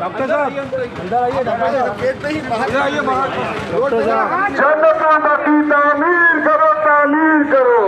Doctor صاحب اندر آئیے، doctor صاحب ادھر آئیے باہر. جنتوں کی تعمیر کرو، تعمیر کرو،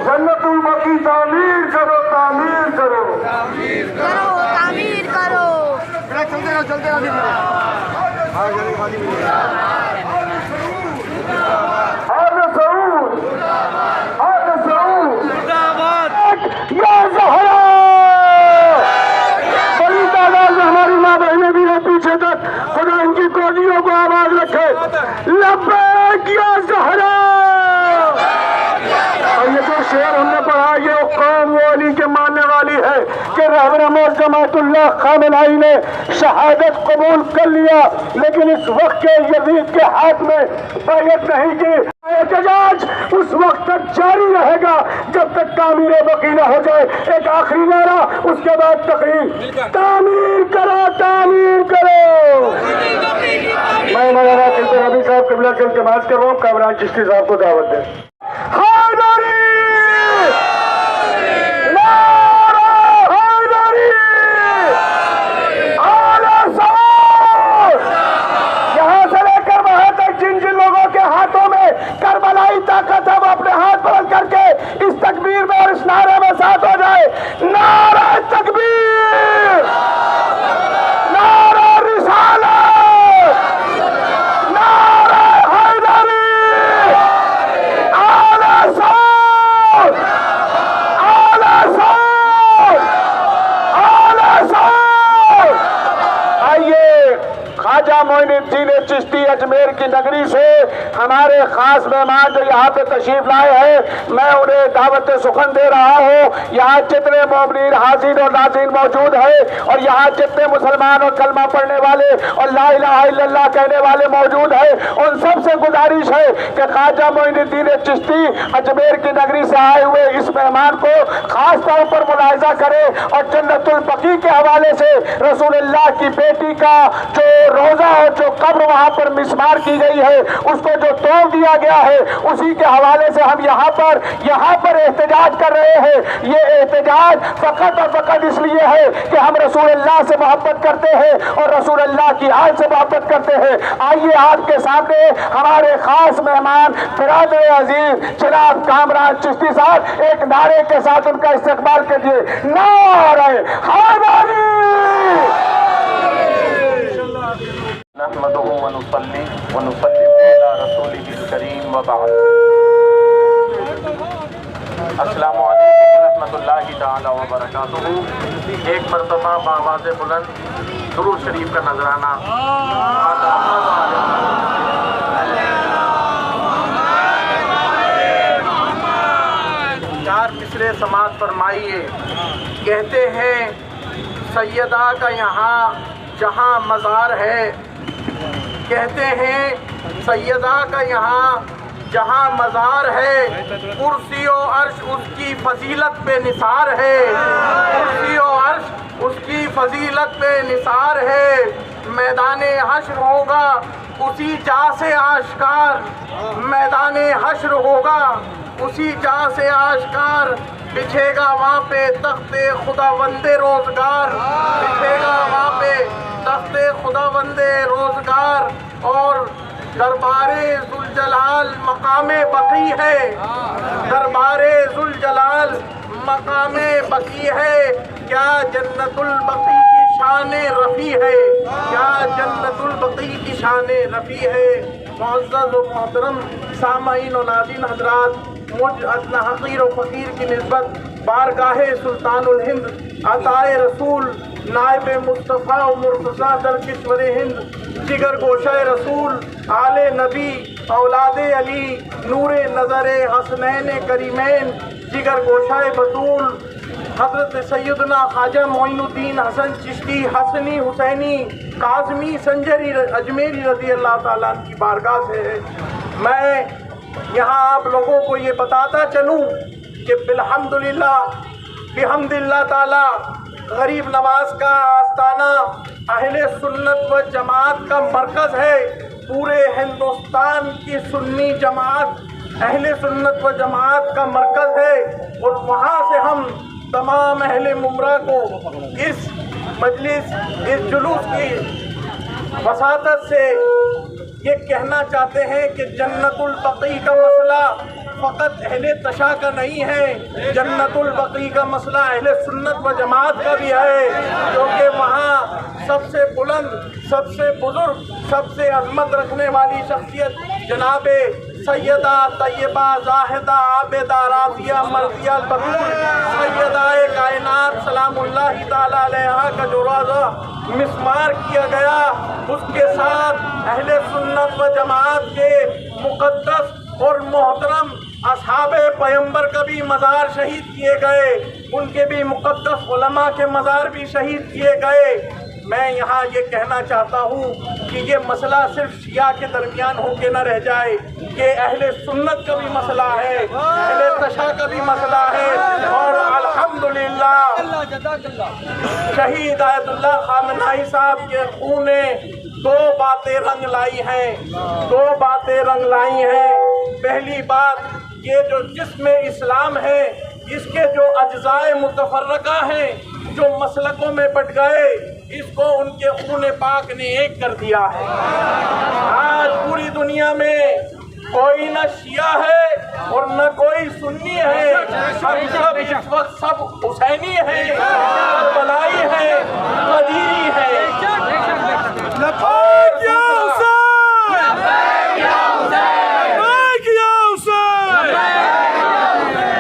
جنتوں کی تعمیر کرو، تعمیر کرو، تعمیر کرو. چلتے رہو چلتے رہو. آل سعود، آل سعود، یا زہرا. بڑی تعداد میں ہماری ماں بہنیں بھی ہیں پیچھے تک. خدا ان کی کولیوں کو آواز رکھے. لبیک یا زہرا. اور یہ جو شعر ہم نے پڑھا یہ قوم وہ علی کے ماننے والی ہے کہ رہبر جماعت اللہ خامنائی نے شہادت قبول کر لیا، لیکن اس وقت کے یزید کے ہاتھ میں بیعت نہیں کی. احتجاج اس وقت تک جاری رہے گا جب تک تعمیر بقی نہ ہو جائے. ایک آخری نعرہ، اس کے بعد تقریر. تعمیر کرو، تعمیر کرو. میں مولانا قلت ربی صاحب قبلہ سے التماس کر رہا ہوں کامران چشتی صاحب کو دعوت دیں. حیدری! نعرہ حیدری! آل سعود! یہاں سے لے کر وہاں تک جن جن لوگوں کے ہاتھوں میں کربلائی طاقت ہے وہ اپنے ہاتھ بلند کر کے اس تکبیر میں اور اس نعرے میں ساتھ ہو جائے. نعرہ تکبیر! نعرہ رسالت! نعرہ حیدری! آل سعود! آل سعود! آل سعود! آئیے خواجہ معین الدین چشتی اجمیر کی نگری سے ہمارے خاص مہمان جو یہاں پہ تشریف لائے ہیں، میں انہیں دعوت سخن دے رہا ہوں. یہاں جتنے مومنین حاضرین اور ناظرین موجود ہیں اور یہاں جتنے مسلمان اور کلمہ پڑھنے والے اور لا الہ الا اللہ کہنے والے موجود ہیں، ان سب سے گزارش ہے کہ خواجہ معین الدین چشتی اجمیر کی نگری سے آئے ہوئے اس مہمان کو خاص طور پر ملاحظہ کرے اور جنت البقیع کے حوالے سے رسول اللہ کی بیٹی کا جو روزہ اور جو قبر وہاں پر مسمار کی گئی ہے اس کو جو توڑ دیا گیا ہے اسی کے حوالے سے ہم یہاں پر احتجاج کر رہے ہیں. یہ احتجاج فقط اور فقط اس لیے ہے کہ ہم رسول اللہ سے محبت کرتے ہیں اور رسول اللہ کی آل سے محبت کرتے ہیں. آئیے آپ کے سامنے ہمارے خاص مہمان برادر عزیز جناب کامران چشتی صاحب ایک نعرے کے ساتھ ان کا استقبال کیجیے. نعرہ حیدری! نحمده ونصلي ونسلم على رسوله الكريم وبعد. السلام علیکم ورحمۃ اللہ تعالی وبرکاتہ. ایک مرتبہ بآواز بلند درود شریف کا نذرانہ. چار مصرے سماعت فرمائیے. کہتے ہیں سیدہ کا یہاں جہاں مزار ہے، کہتے ہیں سیدہ کا یہاں جہاں مزار ہے، کرسی و عرش اس کی فضیلت پہ نثار ہے. کرسی و عرش اس کی فضیلت پہ نثار ہے. میدان حشر ہوگا اسی جا سے آشکار، میدان حشر ہوگا اسی جا سے آشکار. بچھے گا وہاں پہ تخت خدا وند روزگار، بچھے گا وہاں پہ تخت خدا وند روزگار. اور دربار ذوالجلال مقام بقی ہے، دربار ذوالجلال مقام بقی ہے. کیا جنت البقیع کی شان رفیع ہے، کیا جنت البقیع کی شان رفیع ہے. معزز و محترم سامعین و ناظرین حضرات، مجھ ادنا حقیر و فقیر کی نسبت بارگاہ سلطان الہند عطائے رسول نائب مصطفیٰ و مرتضیٰ در کشور ہند، جگر گوشہ رسول آل نبی اولاد علی نور نظر حسنین کریمین، جگر گوشہ بطول حضرت سیدنا خواجہ معین الدین حسن چشتی حسنی حسینی کاظمی سنجری اجمیری رضی اللہ تعالیٰ کی بارگاہ سے ہے. میں یہاں آپ لوگوں کو یہ بتاتا چلوں کہ بالحمدللہ بحمد اللہ تعالیٰ غریب نواز کا آستانہ اہل سنت و جماعت کا مرکز ہے. پورے ہندوستان کی سنی جماعت اہل سنت و جماعت کا مرکز ہے اور وہاں سے ہم تمام اہل ممرہ کو اس مجلس اس جلوس کی وساطت سے یہ کہنا چاہتے ہیں کہ جنت البقیع کا مسئلہ فقط اہل تشیع کا نہیں ہے، جنت البقیع کا مسئلہ اہل سنت و جماعت کا بھی ہے، کیونکہ وہاں سب سے بلند، سب سے بزرگ، سب سے عظمت رکھنے والی شخصیت جناب سیدہ طیبہ زاہدہ عابدہ راضیہ مرضیہ البتول سیدہ کائنات سلام اللہ تعالی علیہا کا جو روضہ مسمار کیا گیا، اس کے ساتھ اہل سنت و جماعت کے مقدس اور محترم اصحاب پیمبر کا بھی مزار شہید کیے گئے، ان کے بھی مقدس علماء کے مزار بھی شہید کیے گئے۔ میں یہاں یہ کہنا چاہتا ہوں کہ یہ مسئلہ صرف شیعہ کے درمیان ہو کے نہ رہ جائے، یہ اہل سنت کا بھی مسئلہ ہے، اہل تشیع کا بھی مسئلہ ہے، اور الحمدللہ شہید آیت اللہ خامنہئی صاحب کے خون نے دو باتیں رنگ لائی ہیں، دو باتیں رنگ لائی ہیں۔ پہلی بات، یہ جو جسم اسلام ہے، اس کے جو اجزاء متفرقہ ہیں، جو مسلکوں میں بٹ گئے، اس کو ان کے خون پاک نے ایک کر دیا ہے۔ آج پوری دنیا میں کوئی نہ شیعہ ہے اور نہ کوئی سنی ہے، ہم سب اس وقت سب حسینی ہیں، کربلائی ہیں، قدیری ہیں۔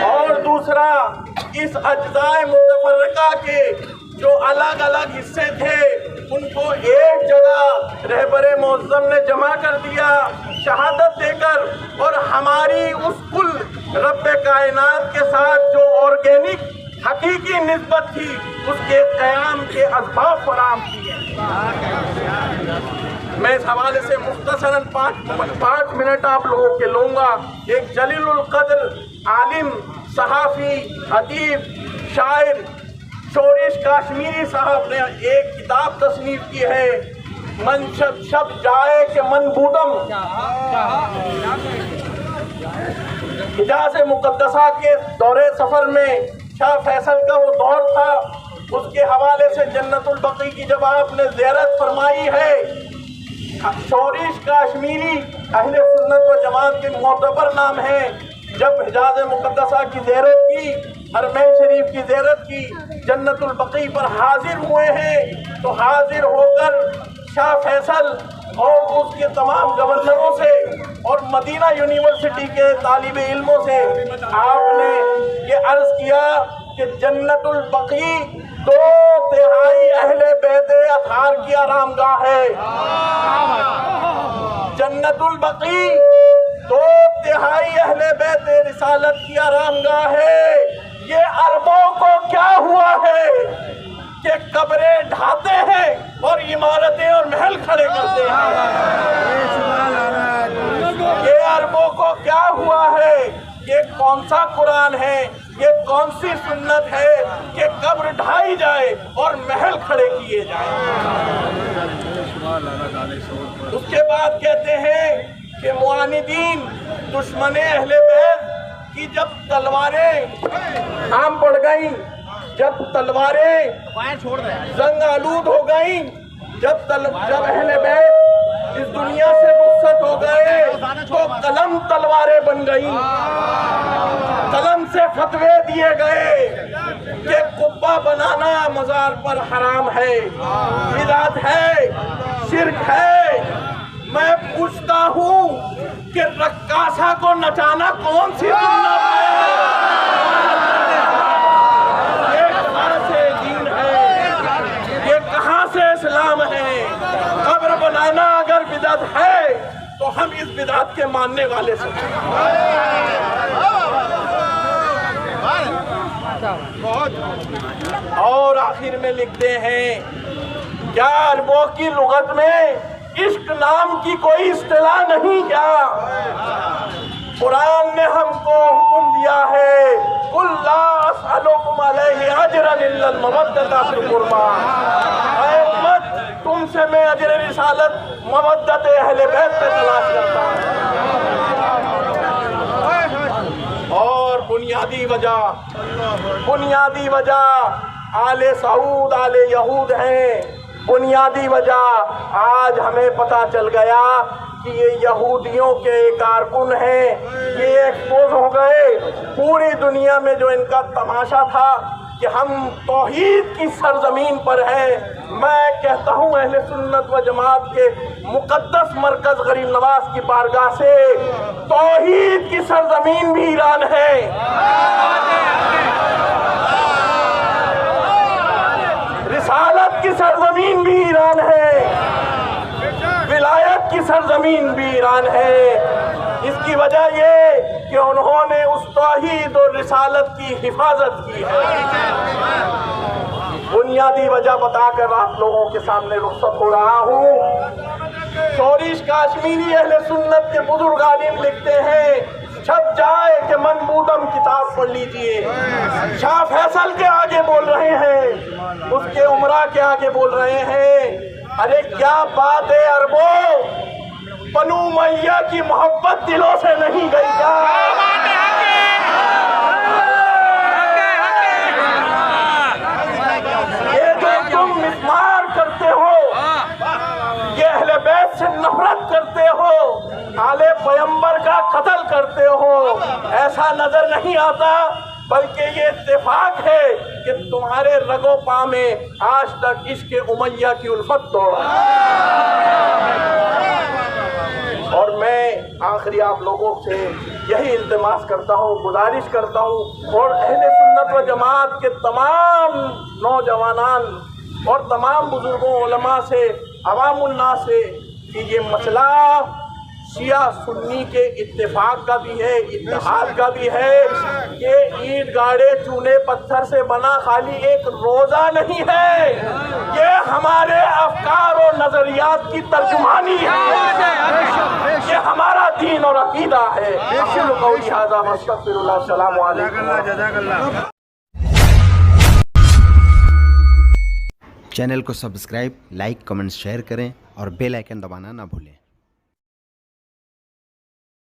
اور دوسرا، اس اجزاء متفرقہ کے جو الگ الگ حصے تھے، ان کو ایک جگہ رہبر معظم نے جمع کر دیا شہادت دے کر، اور ہماری اس کل رب کائنات کے ساتھ جو آرگینک حقیقی نسبت تھی، اس کے قیام کے اسباب فراہم کیے۔ میں اس حوالے سے مختصراً 5 منٹ آپ لوگوں کے لوں گا۔ ایک جلیل القدر عالم، صحافی، ادیب، شاعر شورش کاشمیری صاحب نے ایک کتاب تصنیف کی ہے، من شب جائے کہ من بودم۔ حجاز مقدسہ کے دورے سفر میں شاہ فیصل کا وہ دور تھا، اس کے حوالے سے جنت البقیع کی جب آپ نے زیارت فرمائی ہے، شورش کاشمیری اہل سنت و جماعت کے معتبر نام ہیں، جب حجاز مقدسہ کی زیارت کی، حرمین شریف کی زیارت کی، جنت البقیع پر حاضر ہوئے ہیں، تو حاضر ہو کر شاہ فیصل اور اس کے تمام گورنروں سے اور مدینہ یونیورسٹی کے طالب علموں سے آپ نے یہ عرض کیا کہ جنت البقیع 2/3 اہل بیت اطہار کی آرام گاہ ہے۔ جنت البقیع 2/3 اہل بیت رسالت کی آرام گاہ ہے۔ یہ عربوں کو کیا ہوا ہے کہ قبریں ڈھاتے ہیں اور عمارتیں اور محل کھڑے کرتے ہیں؟ یہ عربوں کو کیا ہوا ہے؟ یہ کون سا قرآن ہے، یہ کون سی سنت ہے کہ قبر ڈھائی جائے اور محل کھڑے کیے جائیں؟ اس کے بعد کہتے ہیں کہ معاندین، دشمن اہل بیت کی جب تلواریں عام پڑ گئیں، جب تلواریں زنگ آلود ہو گئیں، جب اہل بیت اس دنیا سے رخصت ہو گئے، تو قلم تلواریں بن گئیں، قلم سے فتوے دیے گئے کہ قبہ بنانا مزار پر حرام ہے، بدعت ہے، شرک ہے۔ میں پوچھتا ہوں کہ رقاصہ کو نچانا کون سی سنت ہے؟ یہ کہاں سے دین ہے؟ یہ کہاں سے اسلام ہے؟ قبر بنانا اگر بدعت ہے تو ہم اس بدعت کے ماننے والے سے اور آخر میں لکھتے ہیں، کیا عربوں کی لغت میں عشق نام کی کوئی اصطلاح نہیں کیا؟ قرآن نے ہم کو حکم دیا ہے، قُلْ لَا أَسْأَلُكُمْ عَلَيْهِ أَجْرًا إِلَّا الْمَوَدَّةَ فِي الْقُرْبَى۔ اے امت، تم سے میں اجر رسالت مودت اہل بیت پہ تلاش کرتا ہوں۔ اور بنیادی وجہ آل سعود آل یہود ہیں. بنیادی وجہ آج ہمیں پتہ چل گیا کہ یہ یہودیوں کے کارکن ہیں. یہ ایکسپوز ہو گئے. پوری دنیا میں جو ان کا تماشا تھا کہ ہم توحید کی سرزمین پر ہیں. میں کہتا ہوں اہل سنت و جماعت کے مقدس مرکز غریب نواز کی بارگاہ سے توحید کی سرزمین بھی ایران ہے. رسالت کی سرزمین بھی ایران ہے. ولایت کی سرزمین بھی ایران ہے. اس کی وجہ یہ کہ انہوں نے اس توحید اور رسالت کی حفاظت کی ہے. بنیادی وجہ بتا کر آپ لوگوں کے سامنے رخصت ہو رہا ہوں. شوریش کاشمیری اہل سنت کے بزرگ عالم لکھتے ہیں چھپ جائے کہ منبودم کتاب پڑھ لیجئے. شاہ فیصل کے آگے بول رہے ہیں, اس کے عمرہ کے آگے بول رہے ہیں. ارے کیا بات ہے عربوں, بنو امیہ کی محبت دلوں سے نہیں گئی کیا؟ یہ جو تم مسمار کرتے ہو, یہ اہل بیت سے نفرت کرتے ہو, آل پیغمبر کا قتل کرتے ہو, ایسا نظر نہیں آتا بلکہ یہ اتفاق ہے کہ تمہارے رگ و پا میں آج تک عشق امیہ کی الفت دوڑ. اور میں آخری آپ لوگوں سے یہی التماس کرتا ہوں, گزارش کرتا ہوں, اور اہل سنت و جماعت کے تمام نوجوانان اور تمام بزرگوں علماء سے, عوام الناس سے, کہ یہ مسئلہ شیعہ سنی کے اتفاق کا بھی ہے, اتحاد کا بھی ہے. یہ اینٹ گاڑے چونے پتھر سے بنا خالی ایک روزہ نہیں ہے, یہ ہمارے افکار و نظریات کی ترجمانی ہے, یہ ہمارا دین اور عقیدہ ہے. قولی ھذا واستغفر اللہ. السلام علیکم. چینل کو سبسکرائب, لائک, کمنٹ, شیئر کریں اور بیل آئیکن دبانا نہ بھولیں.